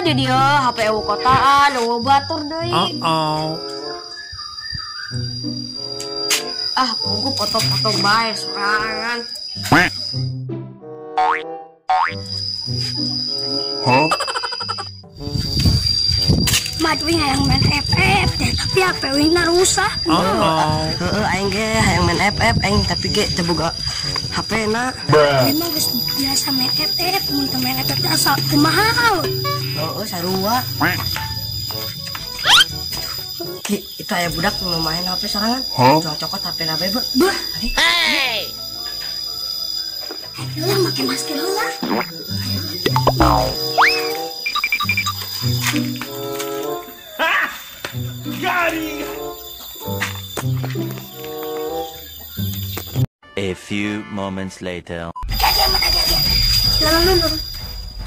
di dia HP eueuh kotaan, eueuh batur deui. Ah, punggu foto-foto bae sorangan. Madwi hayang main FF deh, tapi HP wina rusak. Aing ge hayang main FF aing tapi ge teu boga HP na. Emang geus biasa main FF, mun teu main FF asal kumaha. Sarua. Ki, itu aya budak nu main HP sorangan. Cocokot HP na bae, Beuh. Hey. Lu make masker heula. A few moments later.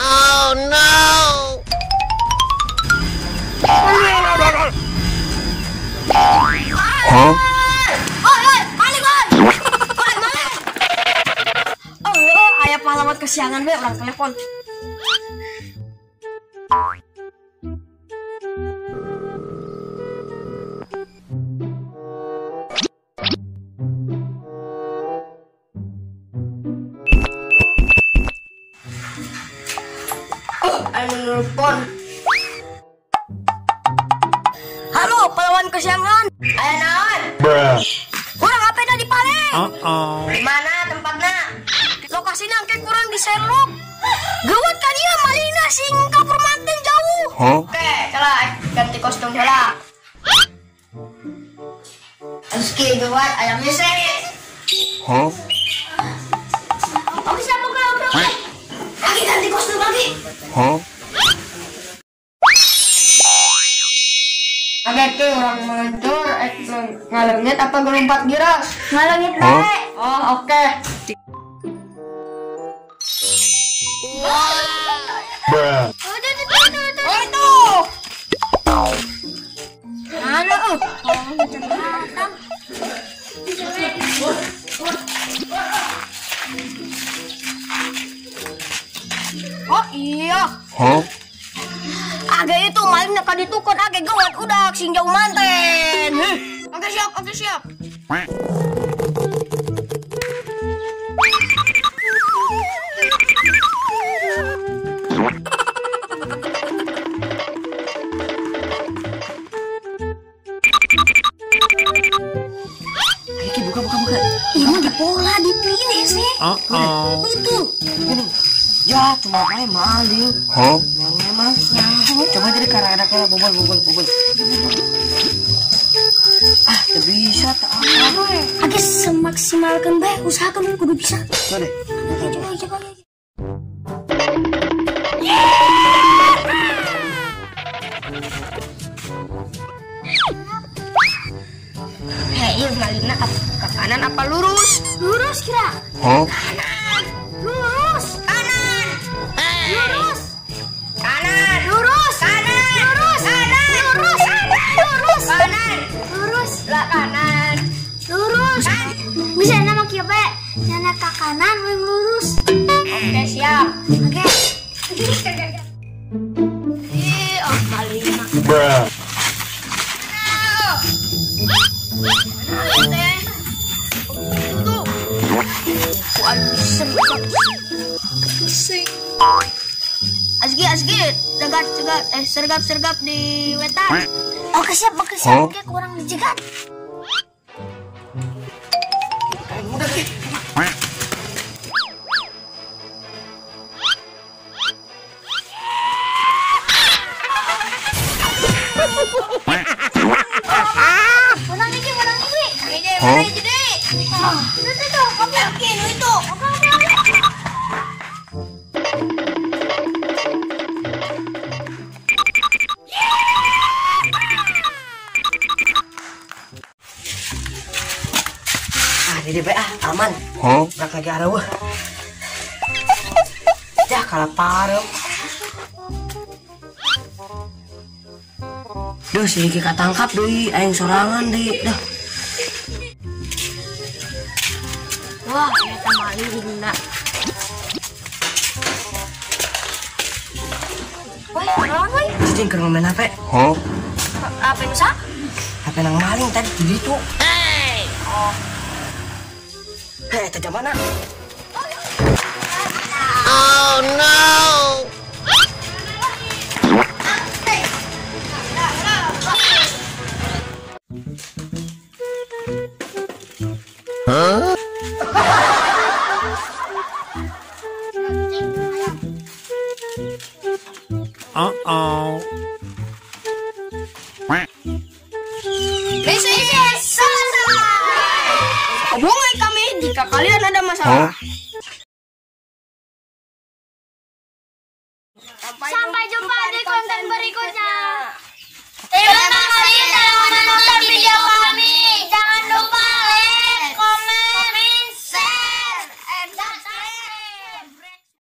Oh no! Aya pahlawan kesiangan we orang telepon. Aing nelpon. Halo, pahlawan kesiangan. Aya naon? Kurang HP da di Paleng. Di mana tempatna? Lokasi nangke kurang di Sherlock. Gawat ka dia malina sing kapur manten jauh. Oke, salah ganti kostum heula. Meski gawat ayam mese. Oke, siapa oke. Lagi ganti kostum lagi. Agak ke orang meluncur, ngalengit apa gelompat giras? Ngalangit bae. Oh, oke. Oh, itu. Mana Oh iya. Agak itu maling nak ditukar agak gawat udah sing jauh manten. Oke siap. Ayo buka. Ini di pola di pilih sih. Itu. Ya, cuma main maling. Yang memang. Coba jadi karena bobol. Ah, teu bisa tak apa. Agak semaksimalkan bae, usahakan kudu bisa. Coba deh. Coba. Hei, malingnya ke kanan apa lurus? Lurus kira. Kanan. Lurus. Kanan. Lurus. Kanan. Lurus. Kanan. Lurus. Kanan. Lurus. Lurus. Kanan. Lurus. Lah kanan. Lurus. Bisa nama kieu bae. Sana ke kanan wing lurus. Oke, siap. Oke. Ih, malingnya. Tuh. Asgi, sergap di wetan. Oke siap. Oke kurang dijegat. Menang ini. Mana hiji deui? Itu. Oke, itu. Jadi aman. Rak lagi areuh. Ya kalah parem. Duh, si Hiki katangkap deui, aing sorangan deui. Dah. Wah, eta malingna. Wah, Cing keur main HP. Apa nusa? HP nang maling tadi di ditu. Eta jam mana? Oh no! Huh? Uh-oh. Hubungi kami jika kalian ada masalah. Sampai jumpa di konten berikutnya. Terima kasih.